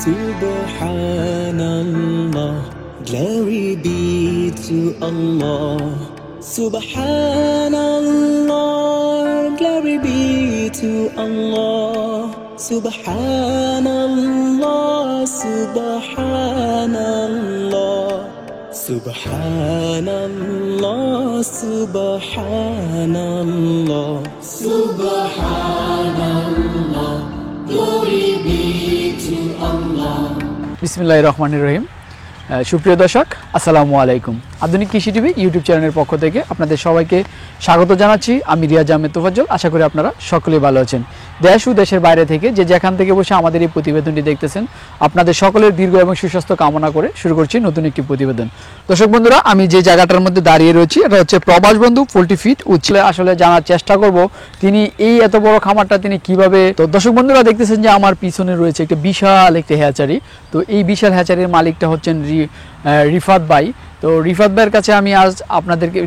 Subhanallah, glory be to Allah. Subhanallah, glory be to Allah. Subhanallah, Subhanallah, Subhanallah, Subhanallah, Subhanallah, glory be to Allah. বিসমিল্লাহিররহমানিররহিম। সুপ্রিয় দর্শক, আসসালামু আলাইকুম। আধুনিক কৃষি TV YouTube চ্যানেলের পক্ষ থেকে আপনাদের সবাইকে স্বাগত জানাচ্ছি। আমি রিয়াজ আহমেদ তোফাজ্জল। আশা করি আপনারা সকলেই ভালো আছেন। দেশ ও দেশের বাইরে থেকে যে যেখান থেকে বসে আমাদের এই প্রতিবেদনটি দেখতেছেন, আপনাদের সকলের দীর্ঘ এবং সুস্বাস্থ্য কামনা করে শুরু করছি নতুন একটি প্রতিবেদন। দর্শক বন্ধুরা, আমি যে জায়গাটার মধ্যে দাঁড়িয়ে রয়েছি এটা হচ্ছে প্রবাস বন্ধু পোল্ট্রি ফিড উচ্ছিলে। আসলে জানার চেষ্টা করব তিনি এই এত বড় খামারটা তিনি কিভাবে। তো দর্শক বন্ধুরা দেখতেছেন যে আমার পিছনে রয়েছে একটা বিশাল একটি হ্যাচারি। তো এই বিশাল হ্যাচারির মালিকটা হচ্ছেন রিফাত ভাই। তো রিফাত ভাইয়ের কাছে আমি আজ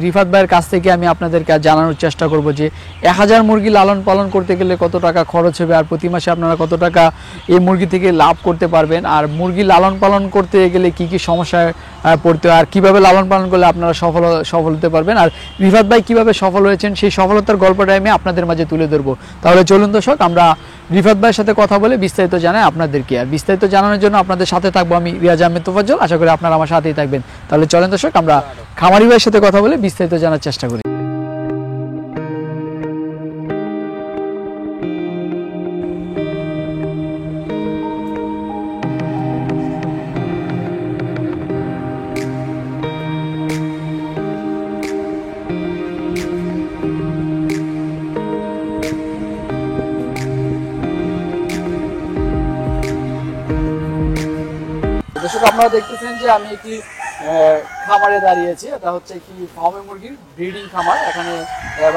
রিফাত ভাইয়ের কাছ থেকে আমি আপনাদেরকে জানানোর চেষ্টা করব যে 1000 মুরগি লালন পালন করতে গেলে কত টাকা খরচ হবে, আর প্রতি মাসে আপনারা কত টাকা এই মুরগি থেকে লাভ করতে পারবেন, আর মুরগি লালন পালন করতে গেলে কি কি সমস্যায় পড়তে হয়, আর কীভাবে লালন পালন করলে আপনারা সফল হতে পারবেন, আর রিফাত ভাই কীভাবে সফল হয়েছেন সেই সফলতার গল্পটা আমি আপনাদের মাঝে তুলে ধরবো। তাহলে চলুন দর্শক, আমরা রিফাত ভাইয়ের সাথে কথা বলে বিস্তারিত জানাই আপনাদেরকে। আর বিস্তারিত জানানোর জন্য আপনাদের সাথে থাকবো আমি রিয়াজ আহমেদ তোফাজ্জল। আশা করি আপনারা আমার সাথেই থাকবেন। তাহলে চলেন দর্শক, আমরা খামারি ভাইয়ের সাথে কথা বলে বিস্তারিত জানার চেষ্টা করি। দর্শক, আপনারা দেখতেছেন যে আমি একটি খামারে দাঁড়িয়েছি। এটা হচ্ছে কি ফার্মে মুরগির ব্রিডিং খামার। এখানে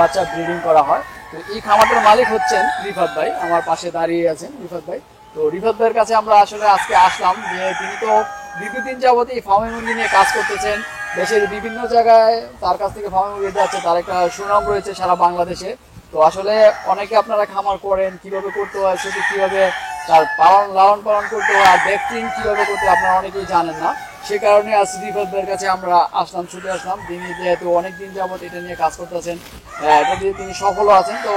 বাচ্চা ব্রিডিং করা হয়। তো এই খামারটার মালিক হচ্ছেন রিফাত ভাই, আমার পাশে দাঁড়িয়ে আছেন রিফাত ভাই। তো রিফাত ভাইয়ের কাছে আমরা আসলে আজকে আসলাম যে তিনি তো দীর্ঘদিন যাবত এই ফার্মে মুরগি নিয়ে কাজ করতেছেন। দেশের বিভিন্ন জায়গায় তার কাছ থেকে ফার্মে মুরগি যাচ্ছে, তার একটা সুনাম রয়েছে সারা বাংলাদেশে। তো আসলে অনেকে আপনারা খামার করেন, কিভাবে করতে হয় সেটি কিভাবে তার লালন পালন করতে হয়, আর ভ্যাকসিন কিভাবে করতে আপনারা অনেকেই জানেন না। সে কারণে আজ রিফাত ভাইয়ের কাছে আমরা ছুটে আসলাম। তিনি যেহেতু অনেকদিন যাবত এটা নিয়ে কাজ করতেছেন, এটা দিয়ে তিনি সফলও আছেন। তো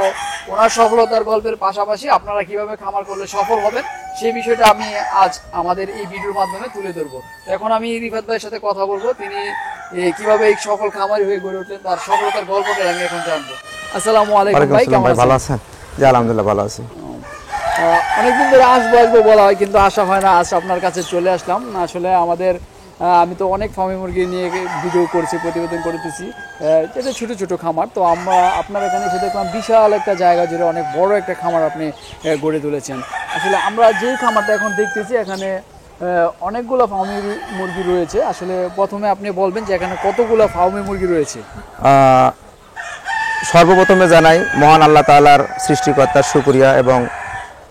ওনার সফলতার গল্পের পাশাপাশি আপনারা কিভাবে খামার করলে সফল হবেন সেই বিষয়টা আমি আজ আমাদের এই ভিডিওর মাধ্যমে তুলে ধরবো। এখন আমি রিফাত ভাইয়ের সাথে কথা বলবো, তিনি কিভাবে এই সফল খামারি হয়ে গড়ে ওঠেন, তার সফলতার গল্পটা আমি এখন জানবো। আসসালামু আলাইকুম ভাই, কেমন আছেন? ভালো আছেন? জি আলহামদুলিল্লাহ ভালো আছি। অনেকদিন ধরে আসবো বলা হয়, কিন্তু আসা হয় না। আজ আপনার কাছে চলে আসলাম। আসলে আমি তো অনেক ফার্মি মুরগি নিয়ে ভিডিও করছি, প্রতিবেদন করতেছি, এটা ছোট ছোট খামার। তো আপনার এখানে এসে দেখলাম বিশাল একটা জায়গা জুড়ে অনেক বড় একটা খামার আপনি গড়ে তুলেছেন। আসলে আমরা যেই খামারটা এখন দেখতেছি এখানে অনেকগুলো ফার্মি মুরগি রয়েছে। আসলে প্রথমে আপনি বলবেন যে এখানে কতগুলো ফার্মি মুরগি রয়েছে? সর্বপ্রথমে জানাই মহান আল্লাহ তাআলার সৃষ্টিকর্তার শুকরিয়া, এবং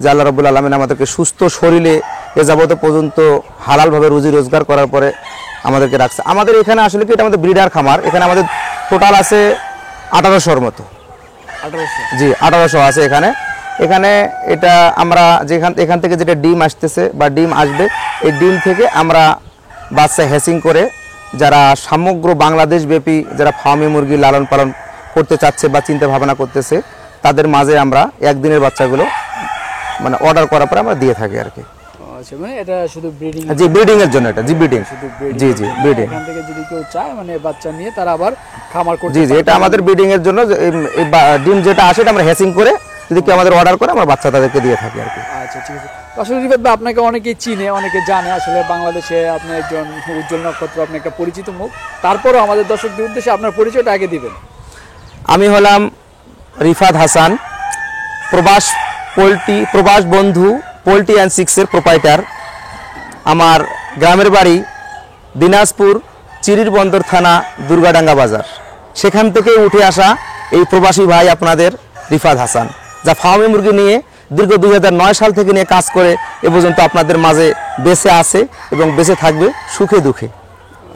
যে আল্লাহ রাব্বুল আলামিন আমাদেরকে সুস্থ শরীরে এ যাবত পর্যন্ত হালালভাবে রুজি রোজগার করার পরে আমাদেরকে রাখছে। আমাদের এখানে আসলে কি এটা আমাদের ব্রিডার খামার। এখানে আমাদের টোটাল আছে 1800-র মতো। 1800? জি 1800 আছে এখানে। এটা আমরা এখান থেকে যেটা ডিম আসতেছে বা ডিম আসবে, এই ডিম থেকে আমরা বাচ্চা হ্যাচিং করে যারা সমগ্র বাংলাদেশ ব্যাপী যারা ফার্মি মুরগি লালন পালন করতে চাচ্ছে বা চিন্তা ভাবনা করতেছে, তাদের মাঝে আমরা একদিনের বাচ্চাগুলো মানে অর্ডার করার পরে আমরা দিয়ে থাকি আর কি। আচ্ছা, মানে এটা শুধু ব্রিডিং? জি ব্রিডিং এর জন্য, এটা জি ব্রিডিং। জি জি ব্রিডিং। এখান থেকে যদি কেউ চায় মানে বাচ্চা নিয়ে তারা আবার খামার করতে? জি জি, এটা আমাদের ব্রিডিং এর জন্য। এই ডিম যেটা আসে এটা আমরা হ্যাচিং করে যদি কেউ আমাদের অর্ডার করে আমরা বাচ্চা তাদেরকে দিয়ে থাকি আর কি। আচ্ছা ঠিক আছে। আসলে রিফাত ভাই, আপনাকে অনেকেই চিনে, অনেকে জানে। আসলে বাংলাদেশে আপনি একজন উজ্জ্বল নক্ষত্র, আপনি একটা পরিচিত মুখ। তারপরও আমাদের দর্শকদের উদ্দেশ্যে আপনার পরিচয়টা আগে দিবেন। আমি হলাম রিফাত হাসান, প্রবাস বন্ধু পোল্ট্রি অ্যান্ড চিক্সের প্রোপাইটার। আমার গ্রামের বাড়ি দিনাজপুর চিরির বন্দর থানা দুর্গাডাঙ্গা বাজার। সেখান থেকে উঠে আসা এই প্রবাসী ভাই আপনাদের রিফাত হাসান, যা ফার্মি মুরগি নিয়ে দীর্ঘ 2009 সাল থেকে নিয়ে কাজ করে এ পর্যন্ত আপনাদের মাঝে বেঁচে আছে এবং বেঁচে থাকবে সুখে দুঃখে।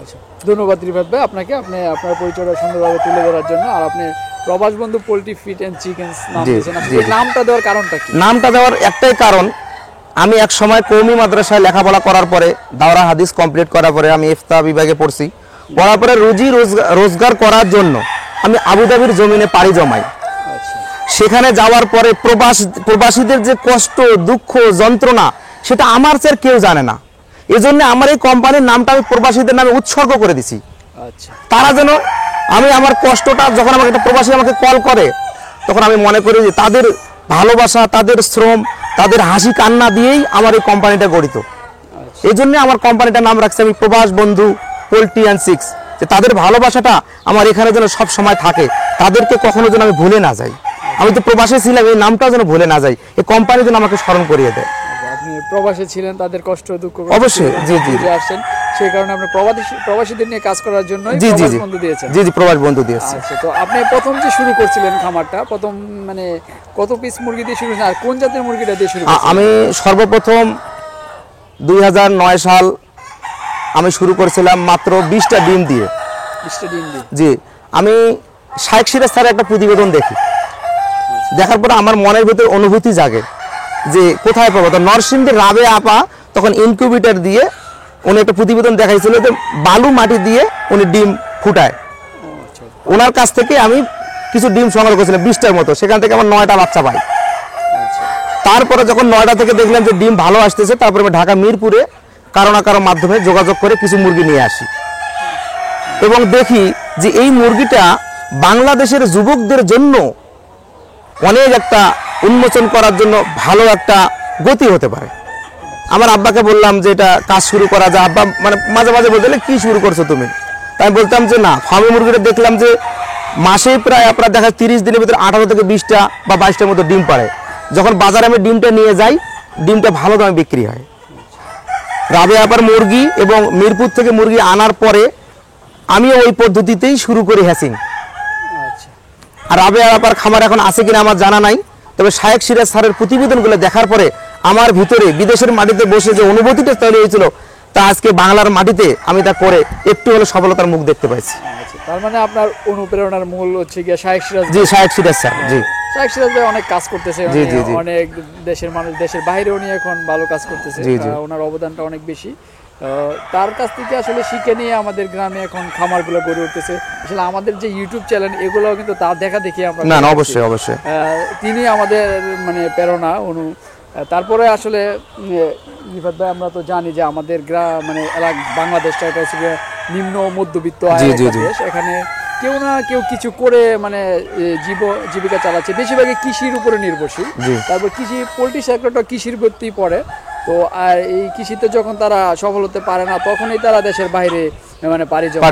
আচ্ছা, ধন্যবাদ রিফাত ভাই আপনাকে, আপনি আপনার পরিচয়টা সুন্দরভাবে তুলে ধরার জন্য। আর আপনি প্রবাস বন্ধু পোল্ট্রি ফিট অ্যান্ড চিকেন নাম দিয়েছেন, নামটা দেওয়ার কারণটা কি? নামটা দেওয়ার একটাই কারণ, আমি এক সময় কওমি মাদ্রাসায় লেখাপড়া করার পরে দাওরা হাদিস কমপ্লিট করার পরে আমি ইফতা বিভাগে পড়ছি, পড়ার পরে রুজি রোজগার করার জন্য আমি আবুধাবির জমিনে পাড়ি জমাই। সেখানে যাওয়ার পরে প্রবাসীদের যে কষ্ট, দুঃখ, যন্ত্রণা সেটা আমার চেয়ে কেউ জানে না। এজন্য আমার এই কোম্পানির নামটা আমি প্রবাসীদের নামে উৎসর্গ করে দিছি। আচ্ছা, তারা যেন আমি আমার কষ্টটা, যখন আমাকে একটা প্রবাসী আমাকে কল করে, তখন আমি মনে করি যে তাদের ভালোবাসা, তাদের শ্রম, তাদের হাসি কান্না দিয়েই আমার এই কোম্পানিটা গঠিত। এই জন্য আমার কোম্পানিটার নাম রাখছি আমি প্রবাস বন্ধু পোল্ট্রি অ্যান্ড চিক্স, যে তাদের ভালোবাসাটা আমার এখানে যেন সব সময় থাকে, তাদেরকে কখনো যেন আমি ভুলে না যাই। আমি তো প্রবাসে ছিলাম, এই নামটাও যেন ভুলে না যাই, এই কোম্পানি যেন আমাকে স্মরণ করিয়ে দেয়। আপনি প্রবাসে ছিলেন, তাদের কষ্ট দুঃখ অবশ্যই, জি জি আসছেন, সেই কারণে আপনি প্রবাসীদের নিয়ে কাজ করার জন্য জি জি জি বন্ধু দিয়েছেন। জি জি প্রবাস বন্ধু দিয়েছে। আচ্ছা, তো আপনি প্রথম যে শুরু করছিলেন খামারটা, প্রথম মানে কত পিস মুরগি দিয়ে শুরু করেছেন আর কোন জাতের মুরগিটা দিয়ে শুরু করেছেন? আমি সর্বপ্রথম 2009 সাল আমি শুরু করেছিলাম মাত্র 20টা ডিম দিয়ে। 20টা ডিম দিয়ে? জি, আমি শাইখ সিরাজ স্যারের একটা প্রতিবেদন দেখি, দেখার পরে আমার মনের ভিতরে অনুভূতি জাগে যে কোথায় পাবো। তো নরসিংদীর রাবে আপা তখন ইনকিউবেটর দিয়ে উনি একটা প্রতিবেদন দেখাইছিল যে বালু মাটি দিয়ে উনি ডিম ফুটায়। ওনার কাছ থেকে আমি কিছু ডিম সংগ্রহ করেছিলাম 20টার মতো, সেখান থেকে আমার 9টা বাচ্চা পাই। তারপরে যখন 9টা থেকে দেখলাম যে ডিম ভালো আসতেছে, তারপরে আমি ঢাকা মিরপুরে কারো না কারো মাধ্যমে যোগাযোগ করে কিছু মুরগি নিয়ে আসি এবং দেখি যে এই মুরগিটা বাংলাদেশের যুবকদের জন্য অনেক একটা উন্মোচন করার জন্য ভালো একটা গতি হতে পারে। আমার আব্বাকে বললাম যে এটা কাজ শুরু করা যায়। আব্বা মানে মাঝে মাঝে বলতে কি শুরু করছো তুমি? তাই বলতাম যে না, ফার্মে মুরগিটা দেখলাম যে মাসে প্রায় আপনার দেখা 30 দিনের ভিতরে 18 থেকে 20টা বা 22টার মতো ডিম পারে। যখন বাজারে আমি ডিমটা নিয়ে যাই, ডিমটা ভালো দামে বিক্রি হয়। রাবে আপার মুরগি এবং মিরপুর থেকে মুরগি আনার পরে আমি ওই পদ্ধতিতেই শুরু করি হ্যাচিং। আর রাবে আপার খামার এখন আছে কিনা আমার জানা নাই, তবে শায়েখ সিরাজ স্যারের প্রতিবেদনগুলো দেখার পরে আমার ভিতরে বিদেশের মাটিতে বসে যে অনুভূতিটা তৈরি হয়েছিল, তা আজকে বাংলার মাটিতে আমি তা করে একটু হলে সফলতার মুখ দেখতে পাইছি। তার মানে আপনার অনুপ্রেরণার মূল হচ্ছে গিয়ে শায়েখ সিরাজ। জি, শায়েখ সিরাজ স্যার। জি, শায়েখ সিরাজ ভাই অনেক কাজ করতেছে, জি, জি, জি। অনেক দেশের মানুষ, দেশের বাইরেও নিয়ে এখন ভালো কাজ করতেছে। জি, জি। ওনার অবদানটা অনেক বেশি। তার কাছ থেকে আসলে শিখে নিয়ে আমাদের গ্রামে এখন খামারগুলো গড়ে উঠতেছে। আসলে আমাদের যে ইউটিউব চ্যানেল, এগুলোও কিন্তু তার দেখা দেখি আমরা। না, অবশ্যই অবশ্যই তিনি আমাদের মানে প্রেরণা তারপরে আসলে রিফাত ভাই, আমরা তো জানি যে আমাদের গ্রাম মানে বাংলাদেশটা এটা হচ্ছে নিম্ন মধ্যবিত্ত আয়ের একটা দেশ। এখানে কেউ না কেউ কিছু করে মানে জীবিকা চালাচ্ছে, বেশিরভাগই কৃষির উপরে নির্ভরশীল। তারপর কৃষি, পোল্ট্রি সেক্টরটা কৃষির ভিত্তি পড়ে। তো আর এই কৃষিতে যখন তারা সফল হতে পারে না, তখনই তারা দেশের বাইরে মানে পাড়ি যায়।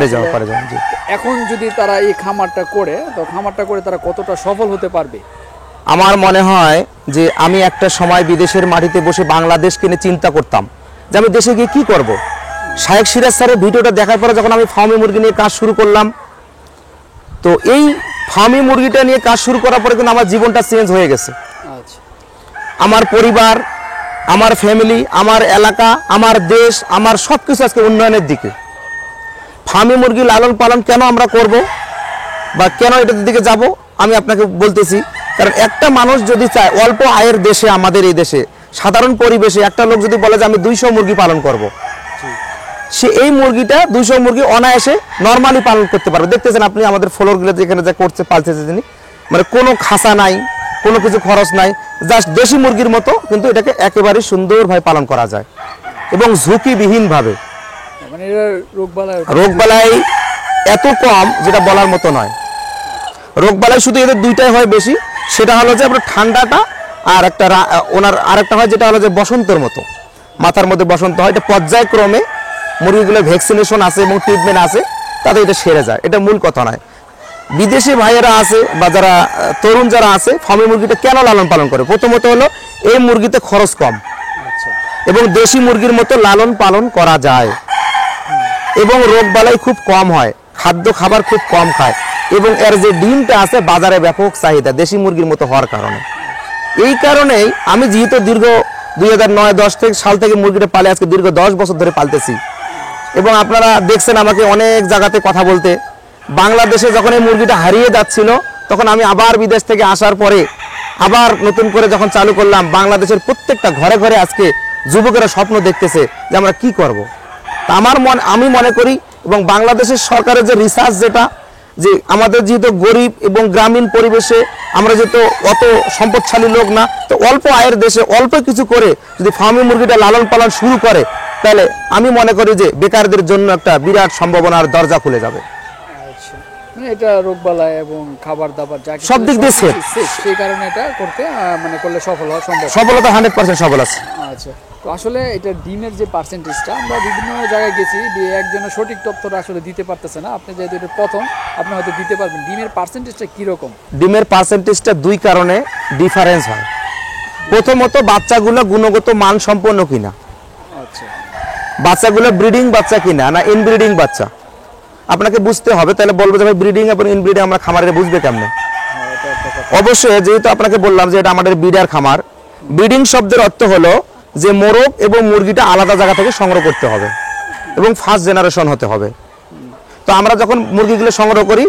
এখন যদি তারা এই খামারটা করে, তো খামারটা করে তারা কতটা সফল হতে পারবে? আমার মনে হয় যে আমি একটা সময় বিদেশের মাটিতে বসে বাংলাদেশকে নিয়ে চিন্তা করতাম যে আমি দেশে গিয়ে কি করব। শায়েখ সিরাজ স্যারের ভিডিওটা দেখার পরে যখন আমি ফার্মি মুরগি নিয়ে কাজ শুরু করলাম, তো এই ফার্মি মুরগিটা নিয়ে কাজ শুরু করার পরে কিন্তু আমার জীবনটা চেঞ্জ হয়ে গেছে। আমার পরিবার, আমার ফ্যামিলি, আমার এলাকা, আমার দেশ, আমার সব কিছু আজকে উন্নয়নের দিকে। ফার্মি মুরগি লালন পালন কেন আমরা করব বা কেন এটার দিকে যাব, আমি আপনাকে বলতেছি। কারণ একটা মানুষ যদি চায় অল্প আয়ের দেশে, আমাদের এই দেশে সাধারণ পরিবেশে একটা লোক যদি বলে যে আমি 200 মুরগি পালন করব, সে এই মুরগিটা 200 মুরগি অনায়াসে নর্মালি পালন করতে পারবে। দেখতেছেন আপনি আমাদের ফ্লোরগুলো যেখানে যা করছে, পালতেছে তিনি, মানে কোনো খাসা নাই, কোনো কিছু খরচ নাই, জাস্ট দেশি মুরগির মতো কিন্তু এটাকে একেবারে সুন্দরভাবে পালন করা যায় এবং ঝুঁকিবিহীনভাবে। মানে রোগবালাই এত কম যেটা বলার মতো নয়। রোগবালাই শুধু এদের দুইটাই হয় বেশি, সেটা হলো যে আপনার ঠান্ডাটা, আর একটা ওনার আরেকটা হয় যেটা হলো যে বসন্তের মতো, মাথার মধ্যে বসন্ত হয়। এটা পর্যায়ক্রমে মুরগিগুলো ভ্যাকসিনেশন আছে এবং ট্রিটমেন্ট আছে, তাদের এটা সেরে যায়। এটা মূল কথা নয়। বিদেশি ভাইয়েরা আছে বা যারা তরুণ যারা আছে, ফার্মি মুরগিটা কেন লালন পালন করে? প্রথমত হলো এই মুরগিতে খরচ কম এবং দেশি মুরগির মতো লালন পালন করা যায় এবং রোগবালাই খুব কম হয়, খাদ্য খাবার খুব কম খায় এবং এর যে ডিমটা আছে বাজারে ব্যাপক চাহিদা দেশি মুরগির মতো হওয়ার কারণে। এই কারণেই আমি যেহেতু দীর্ঘ 2009-10 সাল থেকে মুরগিটা পালে আজকে দীর্ঘ 10 বছর ধরে পালতেছি এবং আপনারা দেখছেন আমাকে অনেক জায়গাতে কথা বলতে। বাংলাদেশে যখন এই মুরগিটা হারিয়ে যাচ্ছিল, তখন আমি আবার বিদেশ থেকে আসার পরে আবার নতুন করে যখন চালু করলাম, বাংলাদেশের প্রত্যেকটা ঘরে ঘরে আজকে যুবকেরা স্বপ্ন দেখতেছে যে আমরা কি করব। তা আমি মনে করি এবং বাংলাদেশের সরকারের যে রিসার্চ যেটা যে আমাদের যেহেতু গরিব এবং গ্রামীণ পরিবেশে আমরা যেহেতু অত সম্পদশালী লোক না, তো অল্প আয়ের দেশে অল্প কিছু করে যদি ফার্মি মুরগিটা লালন পালন শুরু করে তাহলে আমি মনে করি যে বেকারদের জন্য একটা বিরাট সম্ভাবনার দরজা খুলে যাবে। আচ্ছা, মানে এটা রোগবালাই এবং খাবার দাবার যা কিছু সব দিক দিয়ে সবকিছু safe, সেই কারণে এটা করতে মানে করলে সফল হওয়া সম্ভব। সফলতা 100% সফল আছে। আচ্ছা, তো আসলে এটা ডিমের যে পার্সেন্টেজটা আমরা বিভিন্ন জায়গায় গেছি, একজনের সঠিক তথ্যটা আসলে দিতে পারতেছে না। আপনি যেহেতু এটা প্রথম, আপনি হয়তো দিতে পারবেন। ডিমের পার্সেন্টেজটা কিরকম? ডিমের পার্সেন্টেজটা দুই কারণে ডিফারেন্স হয়। প্রথমত বাচ্চাগুলো গুণগত মান সম্পন্ন কিনা, আচ্ছা, বাচ্চাগুলো ব্রিডিং বাচ্চা কিনা না ইনব্রিডিং বাচ্চা আপনাকে বুঝতে হবে। তাহলে বলবো যে ভাই ব্রিডিং এবং ইনব্রিডিং আমরা খামারে বুঝবে কেমনে? হ্যাঁ, এটা একটা কথা। অবশ্যই যেহেতু আপনাকে বললাম যে এটা আমাদের ব্রিডার খামার, ব্রিডিং শব্দের অর্থ হলো যে মোরগ এবং মুরগিটা আলাদা জায়গা থেকে সংগ্রহ করতে হবে এবং ফার্স্ট জেনারেশন হতে হবে। তো আমরা যখন মুরগিগুলো সংগ্রহ করি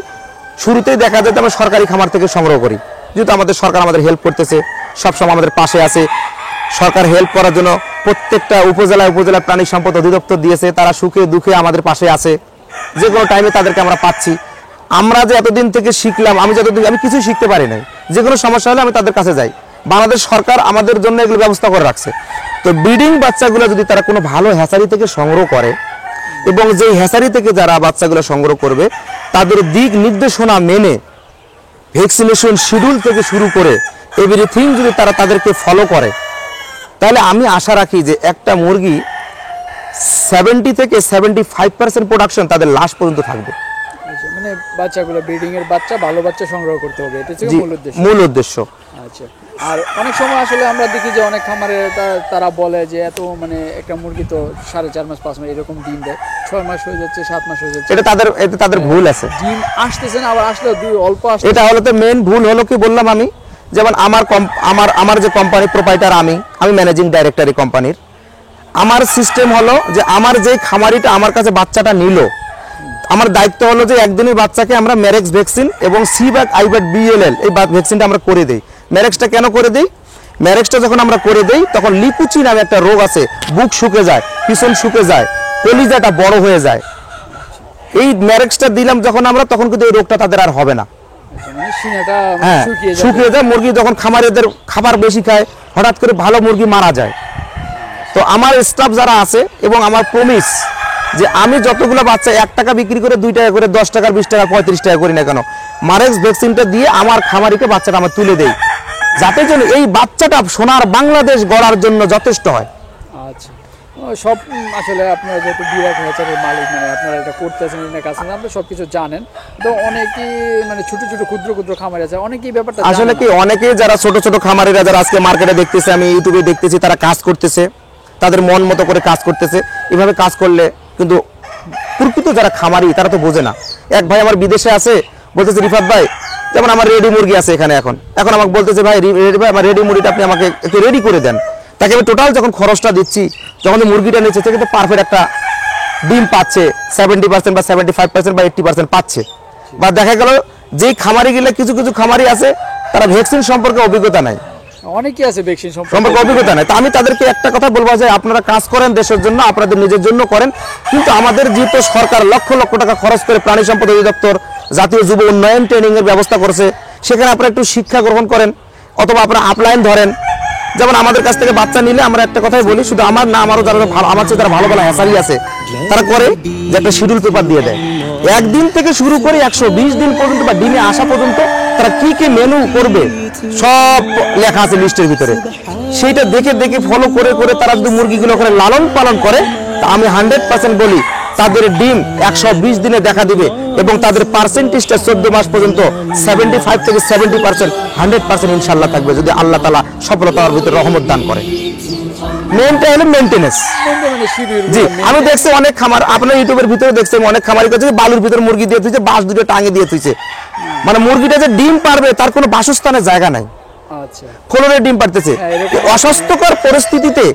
শুরুতেই দেখা যায় আমরা সরকারি খামার থেকে সংগ্রহ করি, যেহেতু আমাদের সরকার আমাদের হেল্প করতেছে, সবসময় আমাদের পাশে আছে। সরকার হেল্প করার জন্য প্রত্যেকটা উপজেলায় প্রাণী সম্পদ অধিদপ্তর দিয়েছে, তারা সুখে দুঃখে আমাদের পাশে আছে, যে কোনো টাইমে তাদেরকে আমরা পাচ্ছি। আমরা যে এতদিন থেকে শিখলাম, আমি কিছু শিখতে পারি নাই, যে কোনো সমস্যা হলে আমি তাদের কাছে যাই। বাংলাদেশ সরকার আমাদের জন্য এগুলো ব্যবস্থা করে রাখছে। তো ব্রিডিং বাচ্চাগুলো যদি তারা কোনো ভালো হ্যাচারি থেকে সংগ্রহ করে এবং যেই হ্যাচারি থেকে যারা বাচ্চাগুলো সংগ্রহ করবে তাদের দিক নির্দেশনা মেনে ভ্যাকসিনেশন শিডিউল থেকে শুরু করে এভরিথিং যদি তারা তাদেরকে ফলো করে তাহলে আমি আশা রাখি যে একটা মুরগি 70 থেকে 75% প্রোডাকশন তাদের লাস্ট পর্যন্ত থাকবে। আচ্ছা, মানে বাচ্চাগুলো ব্রিডিং এর বাচ্চা, ভালো বাচ্চা সংগ্রহ করতে হবে, এটা হচ্ছে মূল উদ্দেশ্য। মূল উদ্দেশ্য। আচ্ছা, আর অনেক সময় আসলে আমরা দেখি যে অনেক খামারে তারা বলে যে এত মানে একটা মুরগি তো 4.5 মাস 5 মাস এরকম ডিম দেয়, 6 মাস হয়ে যাচ্ছে, 7 মাস হয়ে যাচ্ছে, এটা তাদের ভুল আছে। ডিম আসতেছে না, আবার আসলে অল্প আসছে। এটা হলো তো মেইন ভুল হলো কি বললাম আমি, যেমন আমার যে কোম্পানি প্রোপাইটার, আমি ম্যানেজিং ডাইরেক্টর এই কোম্পানির। আমার সিস্টেম হলো যে আমার যে খামারিটা আমার কাছে বাচ্চাটা নিল, আমার দায়িত্ব হলো যে একদিনের বাচ্চাকে আমরা ম্যারেক্স ভ্যাকসিন এবং সিব্যাক আইব্যাট বিএলএল এই ভ্যাকসিনটা আমরা করে দেই। ম্যারেক্সটা কেন করে দেই? ম্যারেক্সটা যখন আমরা করে দেই তখন লিপুচি নামে একটা রোগ আছে, বুক শুকে যায়, পিছন শুকে যায়, কলিজাটা বড় হয়ে যায়। এই ম্যারেক্সটা দিলাম যখন আমরা, তখন কিন্তু এই রোগটা তাদের আর হবে না। মানে সিনাটা হ্যাঁ, শুকিয়ে যায়। মুরগি যখন খামারিদের খাবার বেশি খায় হঠাৎ করে ভালো মুরগি মারা যায়। তো আমার স্টাফ যারা আছে এবং আমার প্রমিস যে আমি যতগুলো বাচ্চা 1 টাকা বিক্রি করে 2 টাকা করে 10 টাকা 20 টাকা 35 টাকা করি না কেন, মারেক্স ভ্যাকসিনটা দিয়ে আমার খামারিকে বাচ্চাটা আমার তুলে দেই, যাতে যেন এই বাচ্চাটা সোনার বাংলাদেশ গড়ার জন্য যথেষ্ট হয়। আচ্ছা, সব আসলে আপনারা যেহেতু বিরাট হ্যাচারের মালিক, মানে আপনারা এটা করতেছেন এর কাছে, আপনি সবকিছু জানেন। তো অনেকেই মানে ছোট ছোট ক্ষুদ্র খামারি আছে, অনেকেই ব্যাপারটা আসলে কি অনেকেই যারা ছোট ছোট খামারিরা যারা আজকে মার্কেটে দেখতেছে, আমি ইউটিউবে দেখতেছি, তারা কাজ করতেছে, তাদের মন মতো করে কাজ করতেছে। এভাবে কাজ করলে কিন্তু প্রকৃত যারা খামারি তারা তো বোঝে না। এক ভাই আমার বিদেশে আছে, বলতেছে রিফাত ভাই, যেমন আমার রেডি মুরগি আছে এখানে, এখন আমাকে বলতেছে ভাই আমার রেডি মুরগিটা আপনি আমাকে একটু রেডি করে দেন। তাকে আমি টোটাল যখন খরচটা দিচ্ছি, যখন মুরগিটা নিচ্ছে সে কিন্তু পারফেক্ট একটা ডিম পাচ্ছে, 70% বা 75% বা 80% পাচ্ছে। বা দেখা গেল যেই খামারি গেলে কিছু খামারি আছে তারা ভ্যাকসিন সম্পর্কে অভিজ্ঞতা নাই, অনেকেই আছে ভ্যাকসিন সম্পর্কে অভিজ্ঞতা নাই। তো আমি তাদেরকে একটা কথা বলবো যে আপনারা কাজ করেন দেশের জন্য, আপনাদের নিজের জন্য করেন, কিন্তু আমাদের যেহেতু সরকার লক্ষ লক্ষ টাকা খরচ করে প্রাণী সম্পদ অধিদপ্তর জাতীয় যুব উন্নয়ন ট্রেনিং এর ব্যবস্থা করছে, সেখানে আপনারা একটু শিক্ষা গ্রহণ করেন অথবা আপনারা আপলাইন ধরেন। যেমন আমাদের কাছ থেকে বাচ্চা নিলে আমরা একটা কথাই বলি, শুধু আমার না, আমারও যারা ভালো, আমার চেয়ে যারা ভালো ভালো হ্যাচারি আছে তারা করে যে একটা শিডিউল পেপার দিয়ে দেয়, 1 দিন থেকে শুরু করে 120 দিন পর্যন্ত বা ডিমে আসা পর্যন্ত তারা কি কি মেনু করবে সব লেখা আছে লিস্টের ভিতরে। সেইটা দেখে ফলো করে তারা যদি মুরগিগুলো ওখানে লালন পালন করে, তা আমি 100% বলি তাদের ডিম 120 দিনে দেখা দিবে এবং তাদের পার্সেন্টেজটা 14 মাস পর্যন্ত 75 থেকে 70% 100% ইনশাআল্লাহ থাকবে, যদি আল্লাহ তাআলা সফলতার ভিতরে রহমত দান করে। মেইনটা হলো মেইনটেনেন্স। জি, আমি দেখছি অনেক খামার, আপনার ইউটিউবের ভিতরে দেখছি অনেক খামারি কাছে বালুর ভিতরে মুরগি দিয়ে তুইছে, বাঁশ দুটো টাঙে দিয়ে তুইছে, মানে মুরগিটা যে ডিম পারবে তার কোনো বাসস্থানের জায়গা নাই। আচ্ছা, ফ্লোরে ডিম পারতেছে। অস্বাস্থ্যকর পরিস্থিতিতে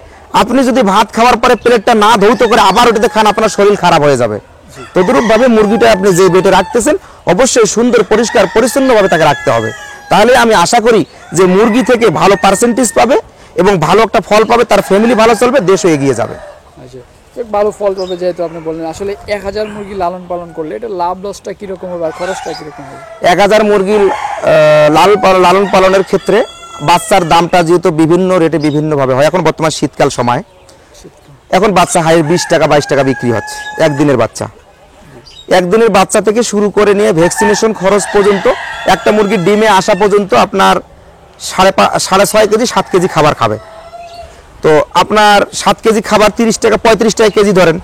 আপনি যদি ভাত খাওয়ার পরে প্লেটটা না ধৌত করে আবার ওটাতে খান, আপনার শরীর খারাপ হয়ে যাবে। তদ্রূপ ভাবে মুরগিটা আপনি যে বেটে রাখতেছেন অবশ্যই সুন্দর পরিষ্কার পরিচ্ছন্ন ভাবে তাকে রাখতে হবে। তাহলে আমি আশা করি যে মুরগি থেকে ভালো পার্সেন্টেজ পাবে এবং ভালো একটা ফল পাবে, তার ফ্যামিলি ভালো চলবে, দেশও এগিয়ে যাবে। আচ্ছা, এক ভালো ফল পাবে যেহেতু আপনি বললেন। আসলে 1000 মুরগি লালন পালন করলে এটা লাভ লসটা কিরকম হবে আর খরচটা কিরকম হবে? 1000 মুরগির লালন পালনের ক্ষেত্রে বাচ্চার দামটা যেহেতু বিভিন্ন রেটে বিভিন্নভাবে হয়, এখন বর্তমান শীতকাল সময়, এখন বাচ্চা হাইয়ের 20 টাকা 22 টাকা বিক্রি হচ্ছে একদিনের বাচ্চা। একদিনের বাচ্চা থেকে শুরু করে নিয়ে ভ্যাকসিনেশন খরচ পর্যন্ত, একটা মুরগির ডিমে আসা পর্যন্ত আপনার 6.5 কেজি 7 কেজি খাবার খাবে। তো আপনার 7 কেজি খাবার 30 টাকা 35 টাকা কেজি ধরেন,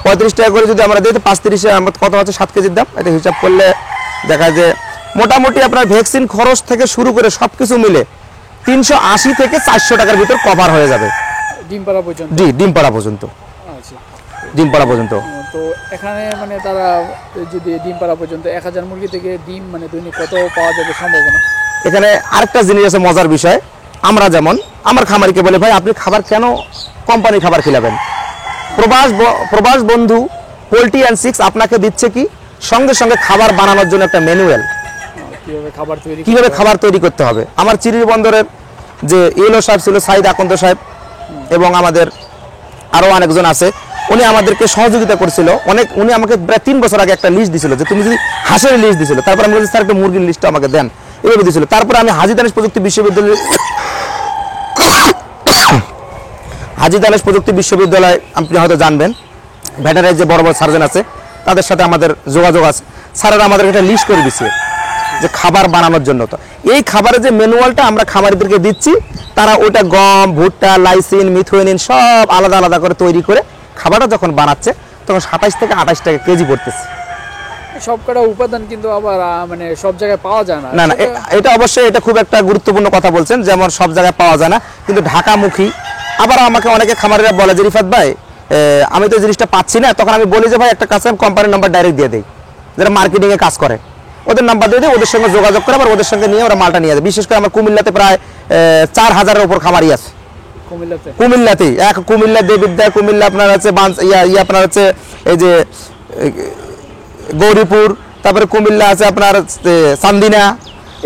35 টাকা করে যদি আমরা দিই তো 5-30 আমার কত হচ্ছে 7 কেজির দাম, এটা হিসাব করলে দেখা যায় মোটামুটি আপনার ভ্যাকসিন খরচ থেকে শুরু করে সব কিছু মিলে 380 থেকে 400 টাকার ভিতর কভার হয়ে যাবে ডিম পাড়া পর্যন্ত। জি, ডিম পাড়া পর্যন্ত। আচ্ছা, ডিম পাড়া পর্যন্ত। তো এখানে মানে তারা যদি ডিম পাড়া পর্যন্ত 1000 মুরগি থেকে ডিম মানে দৈনিক কত পাওয়া যাবে সম্ভাবনা? এখানে আরেকটা জিনিস আছে মজার বিষয়, আমরা যেমন আমার খামারিকে বলে ভাই আপনি খাবার কেন কোম্পানির খাবার খিলাবেন, প্রবাস বন্ধু পোল্ট্রি অ্যান্ড সিক্স আপনাকে দিচ্ছে কি সঙ্গে সঙ্গে খাবার বানানোর জন্য একটা ম্যানুয়াল, কিভাবে খাবার তৈরি করতে হবে। আমার চিরির বন্দরের যে ইউলো সাহেব ছিল, সাইদ আকন্দ সাহেব, এবং আমাদের আরও অনেকজন আছে, উনি আমাদেরকে সহযোগিতা করছিল অনেক। উনি আমাকে প্রায় 3 বছর আগে একটা লিস্ট দিছিল যে তুমি যদি হাঁসের লিস্ট দিছিল, তারপর আমি বলছি স্যার একটা মুরগির লিস্টটা আমাকে দেন, এভাবে দিছিল। তারপরে আমি হাজী দানেশ প্রযুক্তি বিশ্ববিদ্যালয় আপনি হয়তো জানবেন, ভেটারিনারি যে বড় বড় সার্জন আছে তাদের সাথে আমাদের যোগাযোগ আছে, স্যারেরা আমাদের একটা লিস্ট করে দিচ্ছে যে খাবার বানানোর জন্য। তো এই খাবারের যে ম্যানুয়ালটা আমরা খামারিদেরকে দিচ্ছি, তারা ওইটা গম, ভুট্টা, লাইসিন, মিথোনিন সব আলাদা আলাদা করে তৈরি করে খাবারটা যখন বানাচ্ছে তখন 27 থেকে 28 টাকা কেজি পড়তেছে। সবকটা উপাদান কিন্তু আবার মানে সব জায়গায় পাওয়া যায় না। না না, এটা অবশ্যই এটা খুব একটা গুরুত্বপূর্ণ কথা বলছেন, যেমন সব জায়গায় পাওয়া যায় না, কিন্তু ঢাকামুখী। আবার আমাকে অনেকে খামারিরা বলে যে রিফাত ভাই আমি তো জিনিসটা পাচ্ছি না, তখন আমি বলি যে ভাই একটা কাজ কোম্পানির নাম্বার ডাইরেক্ট দিয়ে দেই, যারা মার্কেটিংয়ে কাজ করে ওদের নাম্বার দিয়ে দিই, ওদের সঙ্গে যোগাযোগ করে আবার ওদের সঙ্গে নিয়ে ওরা মালটা নিয়ে যায়। বিশেষ করে আমার কুমিল্লাতে প্রায় 4000-এর উপর খামারি আছে। কুমিল্লাতেই কুমিল্লা দেবিদ্যা, কুমিল্লা আপনার হচ্ছে আপনার হচ্ছে এই যে গৌরীপুর, তারপরে কুমিল্লা আছে আপনার চান্দিনা,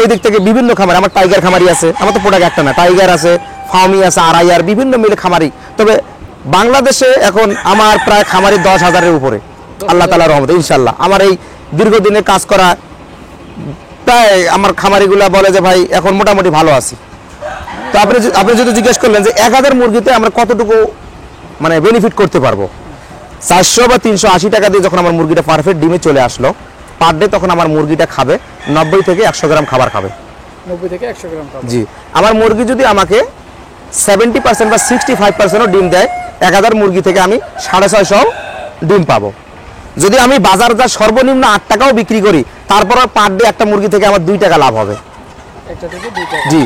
এই দিক থেকে বিভিন্ন খামারি। আমার টাইগার খামারি আছে, আমার তো প্রোডাক্ট একটা না, টাইগার আছে, ফার্মি আছে, আড়াইয়ার, বিভিন্ন মিলে খামারি। তবে বাংলাদেশে এখন আমার প্রায় খামারি 10,000-এর উপরে, আল্লাহ তাআলার রহমতে ইনশাল্লাহ। আমার এই দীর্ঘদিনের কাজ করা প্রায় আমার খামারিগুলা বলে যে ভাই এখন মোটামুটি ভালো আছি। তো আপনি যদি জিজ্ঞেস করলেন যে 1000 মুরগিতে আমরা কতটুকু মানে বেনিফিট করতে পারবো, 400 বা 380 টাকা দিয়ে যখন আমার মুরগিটা পারফেক্ট ডিমে চলে আসলো পার ডে, তখন আমার মুরগিটা খাবে 90 থেকে 100 গ্রাম খাবার খাবে। 90 থেকে 100 গ্রাম খাবার। জি, আমার মুরগি যদি আমাকে 70% বা 65%ও ডিম দেয়, 1000 মুরগি থেকে আমি 650 ডিম পাবো। যদি আমি বাজারজাত সর্বনিম্ন 8 টাকাও বিক্রি করি, তারপর পার ডে একটা মুরগি থেকে আমার 2 টাকা লাভ হবে। একটা থেকে 2 টাকা। জি,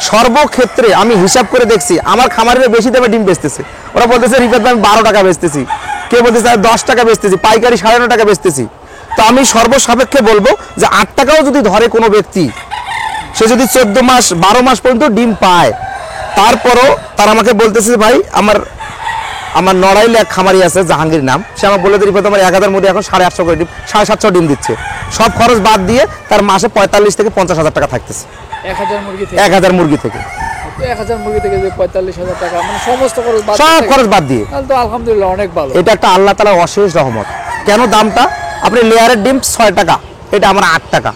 সর্বক্ষেত্রে আমি হিসাব করে দেখছি আমার খামারিরা বেশি দামে ডিম বেচতেছে। ওরা বলতেছে রিফাত আমি 12 টাকা বেচতেছি, কেউ বলতেছে 10 টাকা বেচতেছি, পাইকারি 9.5 টাকা বেচতেছি। তো আমি সর্বসাপেক্ষে বলবো যে 8 টাকাও যদি ধরে কোনো ব্যক্তি, সে যদি 14 মাস 12 মাস পর্যন্ত ডিম পায়, তারপরও তারা আমাকে বলতেছে ভাই আমার নড়াইলে এক খামারি আছে জাহাঙ্গীর নাম, সে আমার বলে রিফাত আমার 1000 মধ্যে এখন 850 করে ডিম, 750 ডিম দিচ্ছে, সব খরচ বাদ দিয়ে তার মাসে 45 থেকে 50,000 টাকা থাকতেছে 1000 মুরগি থেকে। 1000 মুরগি থেকে 1000 মুরগি থেকে যে 45,000 টাকা মানে সমস্ত খরচ বাদ, সব খরচ বাদ দিয়ে, তাহলে তো আলহামদুলিল্লাহ অনেক ভালো। এটা একটা আল্লাহ তাআলার অশেষ রহমত। কেন দামটা, আপনি লেয়ারের ডিম 6 টাকা, এটা আমার 8 টাকা।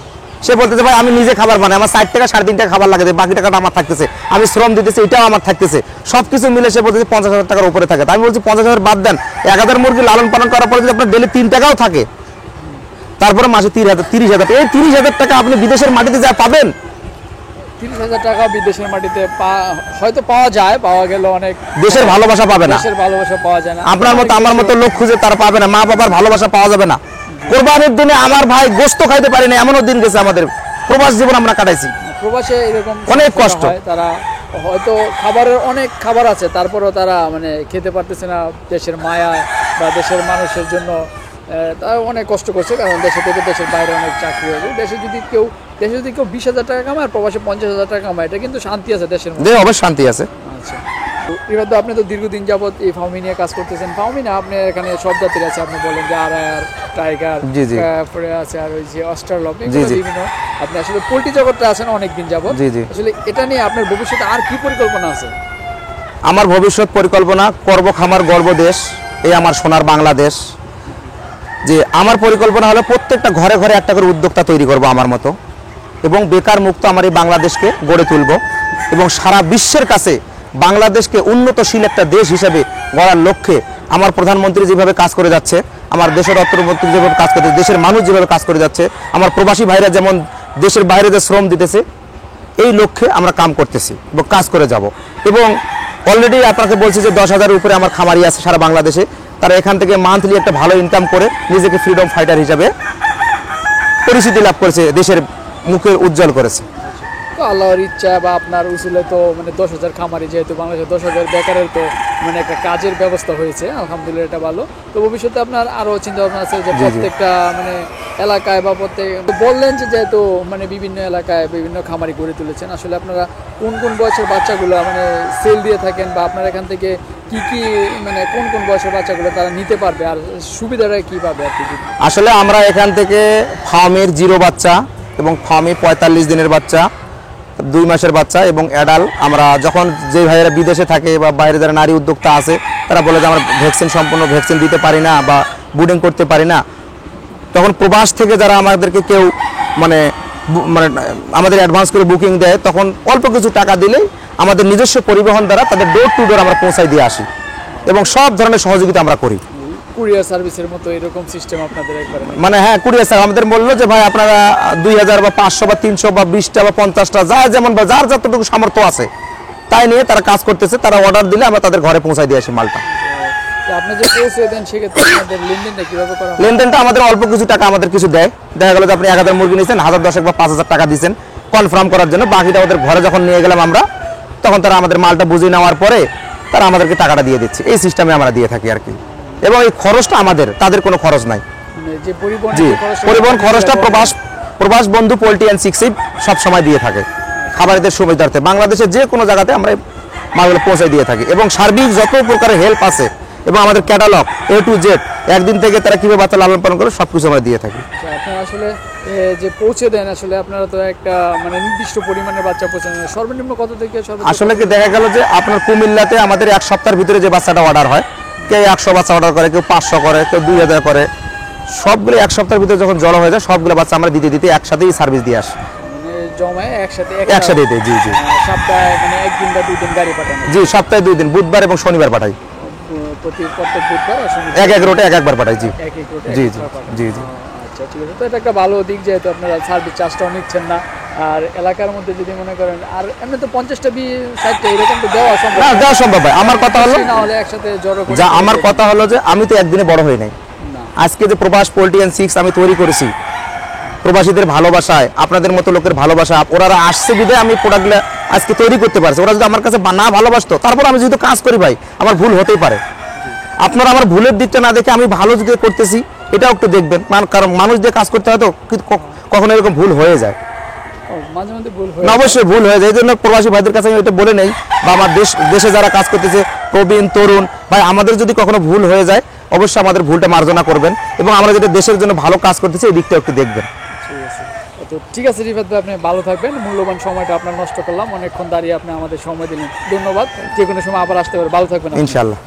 সে বলতেছে ভাই আমি নিজে খাবার বানাই, আমার 60 টাকা 3.5 টাকা খাবার লাগে, বাকি টাকাটা আমার থাকতেছে, আমি শ্রম দিতেছি, এটাও আমার থাকতেছে, সবকিছু মিলে সে বলতেছে 50,000 টাকার উপরে থাকে। আমি বলছি 50,000 বাদ দেন, 1000 মুরগি লালন পালন করার পরে যদি আপনার ডেলি 3 টাকাও থাকে, তারপরে মাসে 30,000, এই 30,000 টাকা আপনি বিদেশের মাটিতে যা পাবেন, 30,000 টাকা বিদেশের মাটিতে হয়তো পাওয়া যায়, পাওয়া গেল অনেক দেশের ভালোবাসা পাবে না, দেশের ভালোবাসা পাওয়া যায় না। আপনার মতো আমার মতো লোক খুঁজে তারা পাবে না, মা বাবার ভালোবাসা পাওয়া যাবে না। কোরবানির দিনে আমার ভাই গোশত খাইতে পারি না, এমনও দিন গেছে আমাদের, প্রবাস জীবন আমরা কাটাইছি, প্রবাসে এরকম অনেক কষ্ট। তারা হয়তো খাবারের অনেক খাবার আছে, তারপরেও তারা মানে খেতে পারতেছে না দেশের মায়া বা দেশের মানুষের জন্য। তারা অনেক কষ্ট করছে, কারণ দেশে থেকে দেশের বাইরে অনেক চাকরি হয়েছে। দেশে যদি কেউ 20,000 টাকা কামায় আর প্রবাসে 50,000 টাকা কামায়, এটা কিন্তু শান্তি আছে দেশের মধ্যে, অবশ্যই শান্তি আছে। আচ্ছা, রিফাত ভাই, আপনি তো দীর্ঘদিন যাবত এই ফার্মি নিয়ে কাজ করতেছেন। ফার্মি না, আপনি এখানে সব জাতের আছে, আপনি বলেন যে আর টাইগার, জি, জি। পরে আছে আর ওই যে অস্ট্রালপ, জি, জি। বিভিন্ন। আপনি আসলে পোল্ট্রি জগৎটা আছেন অনেকদিন যাবত। জি, জি। আসলে এটা নিয়ে আপনার ভবিষ্যতে আর কি পরিকল্পনা আছে? আমার ভবিষ্যৎ পরিকল্পনা, করব খামার গর্ব দেশ, এই আমার সোনার বাংলাদেশ। যে আমার পরিকল্পনা হলো প্রত্যেকটা ঘরে ঘরে একটা করে উদ্যোক্তা তৈরি করব আমার মতো, এবং বেকার মুক্ত আমার এই বাংলাদেশকে গড়ে তুলব, এবং সারা বিশ্বের কাছে বাংলাদেশকে উন্নতশীল একটা দেশ হিসেবে গড়ার লক্ষ্যে আমার প্রধানমন্ত্রী যেভাবে কাজ করে যাচ্ছে, আমার দেশের অর্থমন্ত্রী যেভাবে কাজ করতে, দেশের মানুষ যেভাবে কাজ করে যাচ্ছে, আমার প্রবাসী ভাইরা যেমন দেশের বাইরে যে শ্রম দিতেছে, এই লক্ষ্যে আমরা কাম করতেছি এবং কাজ করে যাব। এবং অলরেডি আপনাকে বলছি যে 10,000-এর উপরে আমার খামারি আছে সারা বাংলাদেশে। তারা এখান থেকে মান্থলি একটা ভালো ইনকাম করে নিজেকে ফ্রিডম ফাইটার হিসাবে পরিচিতি লাভ করেছে, দেশের মুখে উজ্জ্বল করেছে। তো আল্লাহর ইচ্ছা বা আপনার উসুলে তো মানে 10,000 খামারি, যেহেতু বাংলাদেশে 10,000 বেকারের তো মানে একটা কাজের ব্যবস্থা হয়েছে, আলহামদুলিল্লাহ, এটা ভালো। তো ভবিষ্যতে আপনার আরও চিন্তা ভাবনা আছে যে প্রত্যেকটা মানে এলাকায় বা প্রত্যেক, বললেন যে যেহেতু মানে বিভিন্ন এলাকায় বিভিন্ন খামারি গড়ে তুলেছেন, আসলে আপনারা কোন কোন বয়সের বাচ্চাগুলো মানে সেল দিয়ে থাকেন, বা আপনার এখান থেকে কি কি মানে কোন কোন বয়সের বাচ্চাগুলো তারা নিতে পারবে, আর সুবিধাটা কী পাবে আর কি? আসলে আমরা এখান থেকে ফার্মের 0 বাচ্চা এবং ফার্মে 45 দিনের বাচ্চা, 2 মাসের বাচ্চা এবং অ্যাডাল, আমরা যখন যে ভাইয়েরা বিদেশে থাকে বা বাইরে যারা নারী উদ্যোক্তা আছে, তারা বলে যে আমরা ভ্যাকসিন সম্পূর্ণ ভ্যাকসিন দিতে পারি না বা বুডিং করতে পারি না, তখন প্রবাস থেকে যারা আমাদেরকে কেউ মানে মানে আমাদের অ্যাডভান্স করে বুকিং দেয়, তখন অল্প কিছু টাকা দিলেই আমাদের নিজস্ব পরিবহন দ্বারা তাদের ডোর টু ডোর আমরা পৌঁছাই দিয়ে আসি, এবং সব ধরনের সহযোগিতা আমরা করি। কুরিয়ার সার্ভিসের মতো এরকম সিস্টেম আপনাদের একবারে? মানে হ্যাঁ, কুরিয়ার স্যার আমাদের বললো যে ভাই আপনারা 2,000 বা 500 বা 300 বা 20টা বা 50টা, যার যেমন বা যার যতটুকু সামর্থ্য আছে তাই নিয়ে তারা কাজ করতেছে। তারা অর্ডার দিলে আমরা তাদের ঘরে পৌঁছাই দিয়ে আসি মালটা। আপনি যে পৌঁছে দেন, সেক্ষেত্রে আপনাদের লেনদেনটা কীভাবে করা হয়? লেনদেনটা আমাদের অল্প কিছু টাকা আমাদের কিছু দেয়। দেখা গেলো যে আপনি 1000 মুরগি নিয়েছেন, 1010 বা 5,000 টাকা দিয়েছেন কনফার্ম করার জন্য, বাকিটা ওদের ঘরে যখন নিয়ে গেলাম আমরা, তখন তারা আমাদের মালটা বুঝে নেওয়ার পরে তারা আমাদেরকে টাকাটা দিয়ে দিচ্ছে। এই সিস্টেমে আমরা দিয়ে থাকি আর কি। এবং এই খরচটা আমাদের, তাদের কোনো খরচ নাই। যে পরিবহন, জি, পরিবহন খরচটা প্রবাস বন্ধু পোল্ট্রি অ্যান্ড সিক্সিপ সব সময় দিয়ে থাকে খাবারের সুবিধার্থে। বাংলাদেশের যে কোনো জায়গাতে আমরা মালগুলো পৌঁছে দিয়ে থাকি, এবং সার্বিক যত প্রকারের হেল্প আছে এবং আমাদের ক্যাটালগ A to Z, একদিন থেকে তারা কীভাবে বাচ্চা লালন পালন করে সব কিছু আমরা দিয়ে থাকি। আপনারা আসলে যে পৌঁছে দেন, আসলে আপনারা তো একটা মানে নির্দিষ্ট পরিমাণের বাচ্চা পৌঁছে দেন, সর্বনিম্ন কত থেকে সর্বোচ্চ? আসলে কি দেখা গেল যে আপনার কুমিল্লাতে আমাদের 1 সপ্তাহের ভিতরে যে বাচ্চাটা অর্ডার হয়, কেউ 100 বাচ্চা অর্ডার করে, কেউ 500 করে, কেউ 2000 করে, সবগুলো 1 সপ্তাহের ভিতরে যখন জড়ো হয়ে যায় সবগুলো বাচ্চা আমরা দিতে একসাথেই সার্ভিস দিয়ে আসি, মানে জমায় একসাথে দিই। জি, জি। সপ্তাহে মানে 1 দিন বা 2 দিন গাড়ি পাঠানো? জি, সপ্তাহে 2 দিন, বুধবার এবং শনিবার পাঠাই। প্রত্যেক বুধবার আর শনিবার এক রোটে একবার পাঠাই। জি, এক রুটে জি, জি, জি, জি। আচ্ছা, ঠিক আছে। তো এটা একটা ভালো দিক, যেহেতু আপনারা সার্ভিস চার্জটাও নিচ্ছেন না। আর এলাকার মধ্যে যদি মনে করেন, আর এমনি তো 50টা 60টা এরকম তো দেওয়া সম্ভব না, দেওয়া সম্ভব হয়। আমার কথা হলো না হলে একসাথে জড়ো করে যা, আমার কথা হলো যে আমি তো একদিনে বড় হই নাই। না। আজকে যে প্রবাস পোল্ট্রি অ্যান্ড সিক্স আমি তৈরি করেছি প্রবাসীদের ভালোবাসায়, আপনাদের মতো লোকের ভালোবাসা, ওরা আসছে বিধে আমি প্রোডাক্টগুলো আজকে তৈরি করতে পারছি। ওরা যদি আমার কাছে না ভালোবাসতো, তারপর আমি যেহেতু কাজ করি ভাই, আমার ভুল হতেই পারে। আপনারা আমার ভুলের দিকটা না দেখে আমি ভালো দিকে করতেছি এটাও একটু দেখবেন, কারণ মানুষ দিয়ে কাজ করতে হয় তো কখনো এরকম ভুল হয়ে যায়, মাঝে মধ্যে ভুল না অবশ্যই ভুল হয়ে যায়। এই জন্য প্রবাসী ভাইদের কাছে আমি এটা বলে নেই, বা আমার দেশে যারা কাজ করতেছে প্রবীণ তরুণ ভাই, আমাদের যদি কখনো ভুল হয়ে যায় অবশ্যই আমাদের ভুলটা মার্জনা করবেন, এবং আমরা যেটা দেশের জন্য ভালো কাজ করতেছি এই দিকটা একটু দেখবেন। তো ঠিক আছে রিফাত ভাই, আপনি ভালো থাকবেন। মূল্যবান সময়টা আপনার নষ্ট করলাম, অনেকক্ষণ দাঁড়িয়ে আপনি আমাদের সময় দিলেন, ধন্যবাদ। যে কোনো সময় আবার আসতে পারে, ভালো থাকবেন ইনশাআল্লাহ।